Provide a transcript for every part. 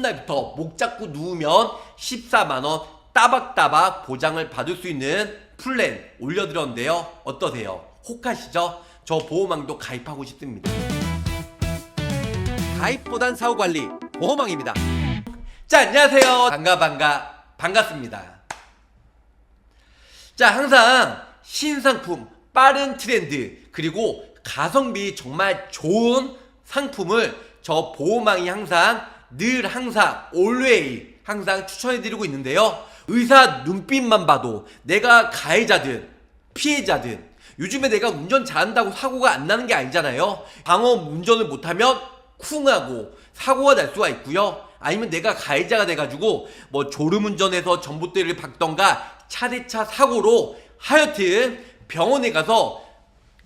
첫날부터 목 잡고 누우면 14만원 따박따박 보장을 받을 수 있는 플랜 올려드렸는데요. 어떠세요? 혹하시죠? 저 보호망도 가입하고 싶습니다. 가입보단 사후관리 보호망입니다. 자, 안녕하세요. 반갑습니다. 자, 항상 신상품, 빠른 트렌드, 그리고 가성비 정말 좋은 상품을 저 보호망이 늘 항상 always 항상 추천해드리고 있는데요. 의사 눈빛만 봐도 내가 가해자든 피해자든, 요즘에 내가 운전 잘한다고 사고가 안 나는 게 아니잖아요. 방어 운전을 못하면 쿵하고 사고가 날 수가 있고요. 아니면 내가 가해자가 돼가지고 뭐 졸음운전해서 전봇대를 박던가 차대차 사고로, 하여튼 병원에 가서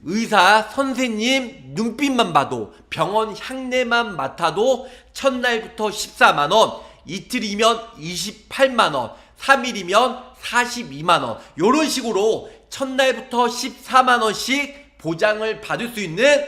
의사 선생님 눈빛만 봐도, 병원 향내만 맡아도 첫날부터 14만원, 이틀이면 28만원, 3일이면 42만원, 요런 식으로 첫날부터 14만원씩 보장을 받을 수 있는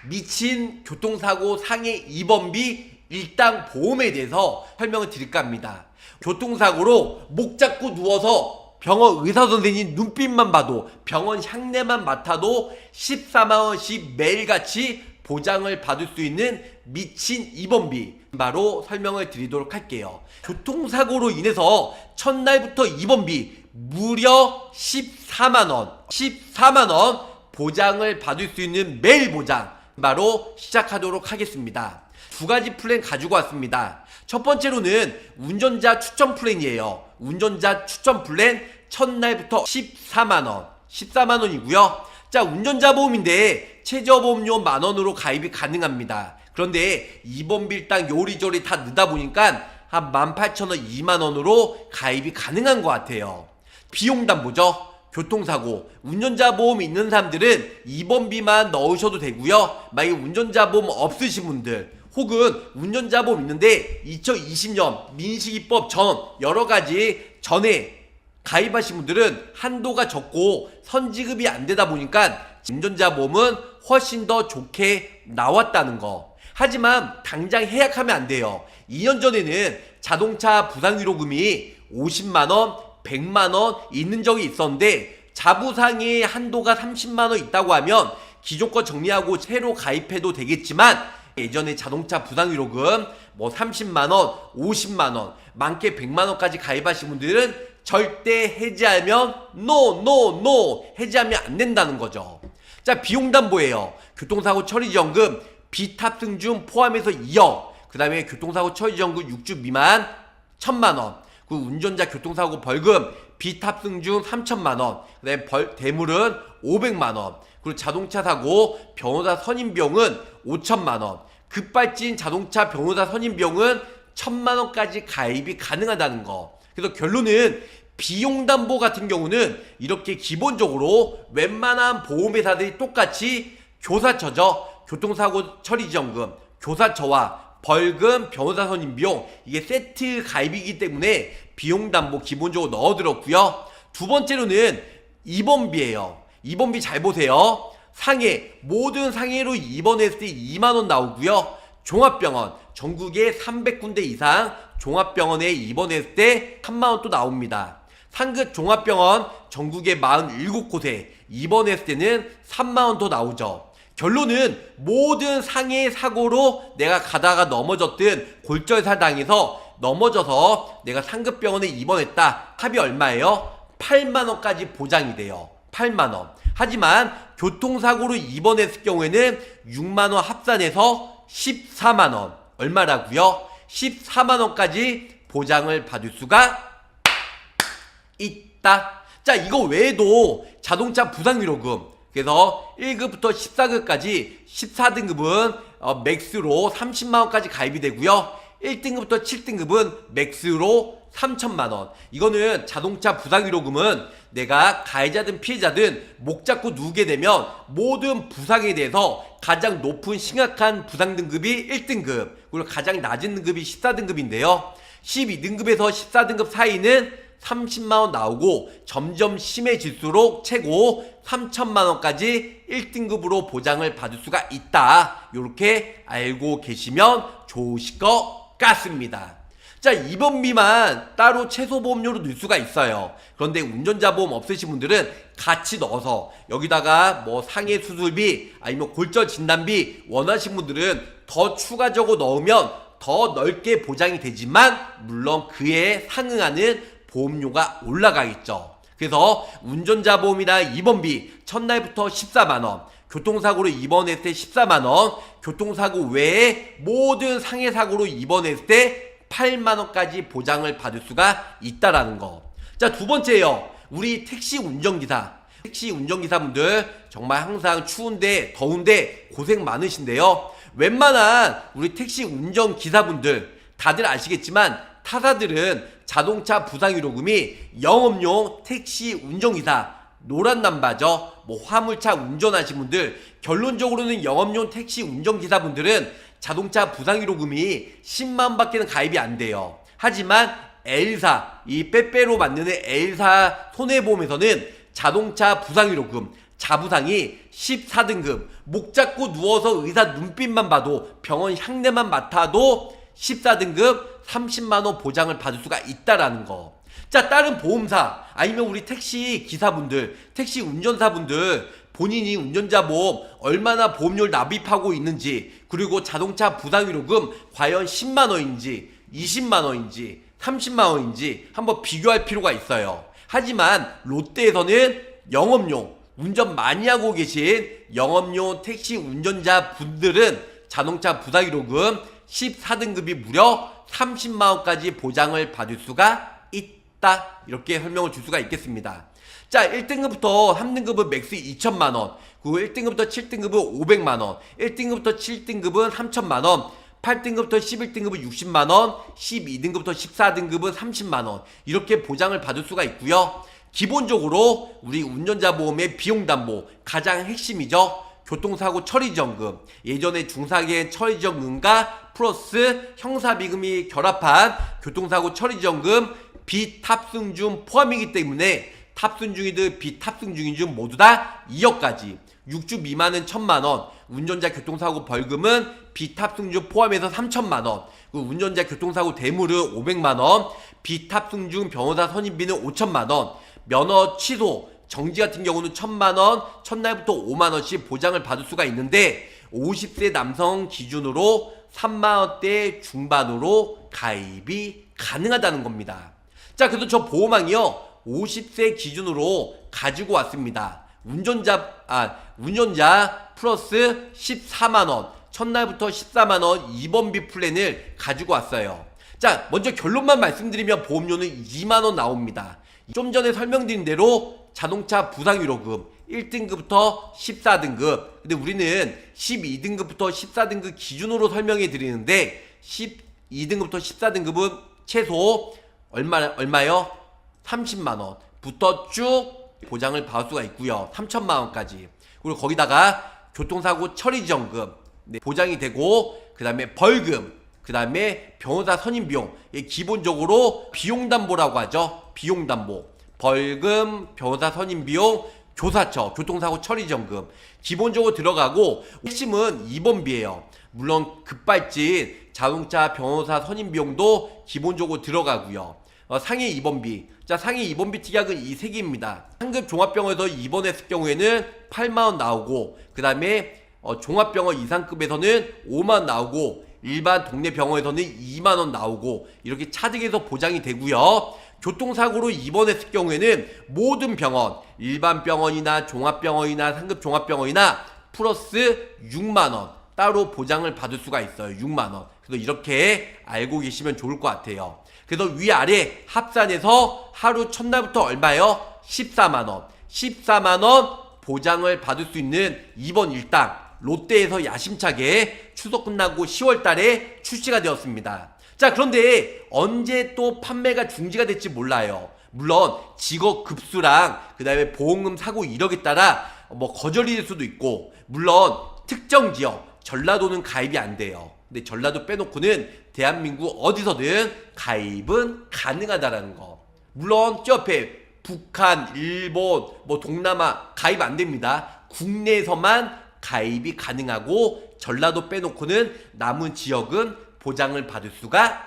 미친 교통사고 상해 입원비 일당 보험에 대해서 설명을 드릴까 합니다. 교통사고로 목 잡고 누워서 병원 의사선생님 눈빛만 봐도, 병원 향내만 맡아도 14만원씩 매일같이 보장을 받을 수 있는 미친 입원비 바로 설명을 드리도록 할게요. 교통사고로 인해서 첫날부터 입원비 무려 14만원 보장을 받을 수 있는 매일 보장 바로 시작하도록 하겠습니다. 두 가지 플랜 가지고 왔습니다. 첫 번째로는 운전자 추천 플랜이에요. 운전자 추천 플랜 첫날부터 14만원이고요. 자, 운전자 보험인데 최저보험료 만원으로 가입이 가능합니다. 그런데 입원비 일당 요리조리 다 넣다 보니까 한 18,000원, 2만원으로 가입이 가능한 것 같아요. 비용담보죠. 교통사고, 운전자 보험 있는 사람들은 입원비만 넣으셔도 되고요. 만약에 운전자 보험 없으신 분들, 혹은 운전자 보험 있는데 2020년 민식이법 전 여러가지 전에 가입하신 분들은 한도가 적고 선지급이 안 되다 보니까 운전자 보험은 훨씬 더 좋게 나왔다는 거. 하지만 당장 해약하면 안 돼요. 2년 전에는 자동차 부상위로금이 50만원, 100만원 있는 적이 있었는데, 자부상의 한도가 30만원 있다고 하면 기존 거 정리하고 새로 가입해도 되겠지만, 예전에 자동차 부상위로금 뭐 30만원, 50만원, 많게 100만원까지 가입하신 분들은 절대 해지하면 NO! 해지하면 안 된다는 거죠. 자, 비용담보예요. 교통사고 처리지원금 비탑승 중 포함해서 2억, 그 다음에 교통사고 처리지원금 6주 미만 1,000만원, 그 운전자 교통사고 벌금 비탑승 중 3,000만원, 그 다음에 대물은 500만원, 그리고 자동차 사고 변호사 선임 비용은 5,000만원, 급발진 자동차 변호사 선임 비용은 1,000만원까지 가입이 가능하다는 거. 그래서 결론은 비용담보 같은 경우는 이렇게 기본적으로 웬만한 보험회사들이 똑같이 교사처죠. 교통사고 처리지원금, 교사처와 벌금, 변호사 선임 비용, 이게 세트 가입이기 때문에 비용담보 기본적으로 넣어들었고요. 두 번째로는 입원비예요. 입원비 잘 보세요. 상해, 모든 상해로 입원했을 때 2만원 나오고요. 종합병원, 전국에 300군데 이상 종합병원에 입원했을 때 3만원 또 나옵니다. 상급 종합병원 전국에 47곳에 입원했을 때는 3만원 더 나오죠. 결론은 모든 상해 사고로 내가 가다가 넘어졌든 골절사 당해서 넘어져서 내가 상급병원에 입원했다. 합이 얼마예요? 8만원까지 보장이 돼요. 8만원. 하지만 교통사고로 입원했을 경우에는 6만원 합산해서 14만원. 얼마라고요? 14만원까지 보장을 받을 수가 있다. 자, 이거 외에도 자동차 부상위로금, 그래서 1급부터 14급까지 14등급은 맥스로 30만원까지 가입이 되고요. 1등급부터 7등급은 맥스로 3,000만원. 이거는 자동차 부상위로금은 내가 가해자든 피해자든 목 잡고 누우게 되면 모든 부상에 대해서 가장 높은 심각한 부상 등급이 1등급, 그리고 가장 낮은 등급이 14등급인데요. 12등급에서 14등급 사이는 30만원 나오고 점점 심해질수록 최고 3,000만원까지 1등급으로 보장을 받을 수가 있다. 요렇게 알고 계시면 좋으실 것 깠습니다. 자, 2번비만 따로 최소보험료로 넣을 수가 있어요. 그런데 운전자 보험 없으신 분들은 같이 넣어서 여기다가 뭐 상해 수술비 아니면 골절 진단비 원하신 분들은 더 추가적으로 넣으면 더 넓게 보장이 되지만 물론 그에 상응하는 보험료가 올라가겠죠. 그래서 운전자 보험이나 2번비 첫날부터 14만원, 교통사고로 입원했을 때 14만원, 교통사고 외에 모든 상해사고로 입원했을 때 8만원까지 보장을 받을 수가 있다라는 거. 자, 두 번째요. 우리 택시 운전기사분들 정말 항상 추운데 더운데 고생 많으신데요. 웬만한 우리 택시 운전기사분들 다들 아시겠지만 타사들은 자동차 부상의료금이 영업용 택시 운전기사 노란 남바죠. 뭐 화물차 운전하신 분들 결론적으로는 영업용 택시 운전기사분들은 자동차 부상의료금이 10만 밖에는 가입이 안 돼요. 하지만 L사, 이 빼빼로 만드는 L사 손해보험에서는 자동차 부상의료금 자부상이 14등급 목 잡고 누워서 의사 눈빛만 봐도 병원 향내만 맡아도 14등급 30만원 보장을 받을 수가 있다라는 거. 자, 다른 보험사 아니면 우리 택시 기사분들, 택시 운전사분들 본인이 운전자 보험 얼마나 보험료를 납입하고 있는지, 그리고 자동차 부상의료금 과연 10만원인지 20만원인지 30만원인지 한번 비교할 필요가 있어요. 하지만 롯데에서는 영업용 운전 많이 하고 계신 영업용 택시 운전자 분들은 자동차 부상의료금 14등급이 무려 30만원까지 보장을 받을 수가 있다, 이렇게 설명을 줄 수가 있겠습니다. 자, 1등급부터 3등급은 맥스 2천만원, 그리고 1등급부터 7등급은 500만원, 1등급부터 7등급은 3천만원, 8등급부터 11등급은 60만원, 12등급부터 14등급은 30만원, 이렇게 보장을 받을 수가 있고요. 기본적으로 우리 운전자 보험의 비용담보 가장 핵심이죠. 교통사고 처리지원금, 예전에 중사기의 처리지원금과 플러스 형사비금이 결합한 교통사고 처리지원금 비탑승 중 포함이기 때문에 탑승 중이든 비탑승 중이든 모두 다 2억까지, 6주 미만은 1천만원, 운전자 교통사고 벌금은 비탑승 중 포함해서 3천만원, 운전자 교통사고 대물은 500만원, 비탑승 중 변호사 선임비는 5천만원, 면허 취소 정지 같은 경우는 1,000만원, 첫날부터 5만원씩 보장을 받을 수가 있는데 50세 남성 기준으로 3만원대 중반으로 가입이 가능하다는 겁니다. 자, 그래서 저 보험왕이요 50세 기준으로 가지고 왔습니다. 운전자 플러스 14만원, 첫날부터 14만원 2번비 플랜을 가지고 왔어요. 자, 먼저 결론만 말씀드리면 보험료는 2만원 나옵니다. 좀 전에 설명드린 대로 자동차 부상의료금 1등급부터 14등급, 근데 우리는 12등급부터 14등급 기준으로 설명해 드리는데 12등급부터 14등급은 최소 얼마요? 30만원부터 쭉 보장을 받을 수가 있고요. 3천만원까지. 그리고 거기다가 교통사고 처리지원금 보장이 되고, 그 다음에 벌금, 그 다음에 변호사 선임비용, 기본적으로 비용담보라고 하죠. 비용담보, 벌금, 변호사 선임비용, 교사처, 교통사고 처리지원금 기본적으로 들어가고, 핵심은 2번비예요. 물론 급발진, 자동차 변호사 선임비용도 기본적으로 들어가고요. 상해 2번비. 자, 상해 2번비 특약은 이 세 개입니다. 상급 종합병원에서 입원했을 경우에는 8만원 나오고, 그 다음에 종합병원 이상급에서는 5만원 나오고, 일반 동네 병원에서는 2만원 나오고, 이렇게 차등해서 보장이 되고요. 교통사고로 입원했을 경우에는 모든 병원, 일반 병원이나 종합병원이나 상급 종합병원이나 플러스 6만원 따로 보장을 받을 수가 있어요. 6만원. 그래서 이렇게 알고 계시면 좋을 것 같아요. 그래서 위아래 합산해서 하루 첫날부터 얼마요? 14만원. 14만원 보장을 받을 수 있는 이번 일당 롯데에서 야심차게 추석 끝나고 10월 달에 출시가 되었습니다. 자, 그런데 언제 또 판매가 중지가 될지 몰라요. 물론 직업 급수랑 그 다음에 보험금 사고 이력에 따라 거절이 될 수도 있고, 물론 특정 지역 전라도는 가입이 안 돼요. 근데 전라도 빼놓고는 대한민국 어디서든 가입은 가능하다라는 거. 물론 저 옆에 북한, 일본, 동남아 가입 안 됩니다. 국내에서만 가입이 가능하고 전라도 빼놓고는 남은 지역은 보장을 받을 수가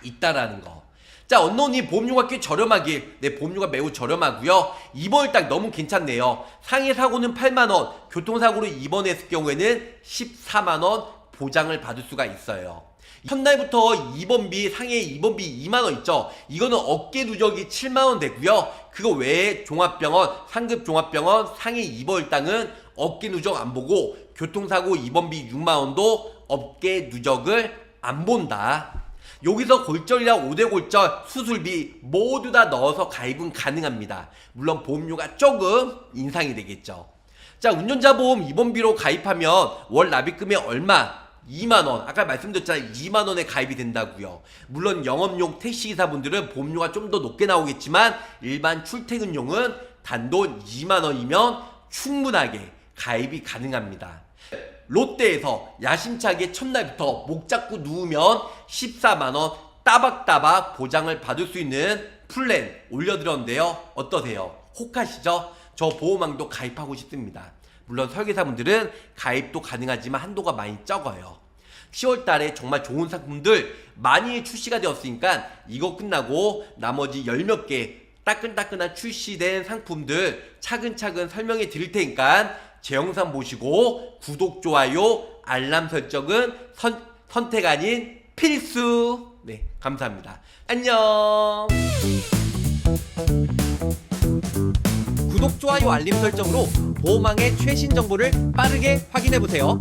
있다라는 거. 자, 언론이 보험료가 꽤 저렴하길. 네, 보험료가 매우 저렴하고요. 입원일당 너무 괜찮네요. 상해 사고는 8만원, 교통사고로 입원했을 경우에는 14만원 보장을 받을 수가 있어요. 첫날부터 입원비, 상해 입원비 2만원 있죠. 이거는 어깨 누적이 7만원 되고요. 그거 외에 종합병원, 상급 종합병원 상해 입원일당은 어깨 누적 안 보고 교통사고 입원비 6만원도 어깨 누적을 안 본다. 여기서 골절이랑 5대 골절, 수술비 모두 다 넣어서 가입은 가능합니다. 물론 보험료가 조금 인상이 되겠죠. 자, 운전자 보험 입원비로 가입하면 월 납입금이 얼마? 2만원. 아까 말씀드렸잖아요. 2만원에 가입이 된다고요. 물론 영업용 택시기사분들은 보험료가 좀 더 높게 나오겠지만 일반 출퇴근용은 단돈 2만원이면 충분하게 가입이 가능합니다. 롯데에서 야심차게 첫날부터 목 잡고 누우면 14만원 따박따박 보장을 받을 수 있는 플랜 올려드렸는데요. 어떠세요? 혹하시죠? 저 보험왕도 가입하고 싶습니다. 물론 설계사분들은 가입도 가능하지만 한도가 많이 적어요. 10월달에 정말 좋은 상품들 많이 출시가 되었으니까 이거 끝나고 나머지 10몇 개 따끈따끈한 출시된 상품들 차근차근 설명해 드릴 테니까 제 영상 보시고 구독, 좋아요, 알람 설정은 선택 아닌 필수. 네, 감사합니다. 안녕. 구독, 좋아요, 알림 설정으로 보험왕의 최신 정보를 빠르게 확인해 보세요.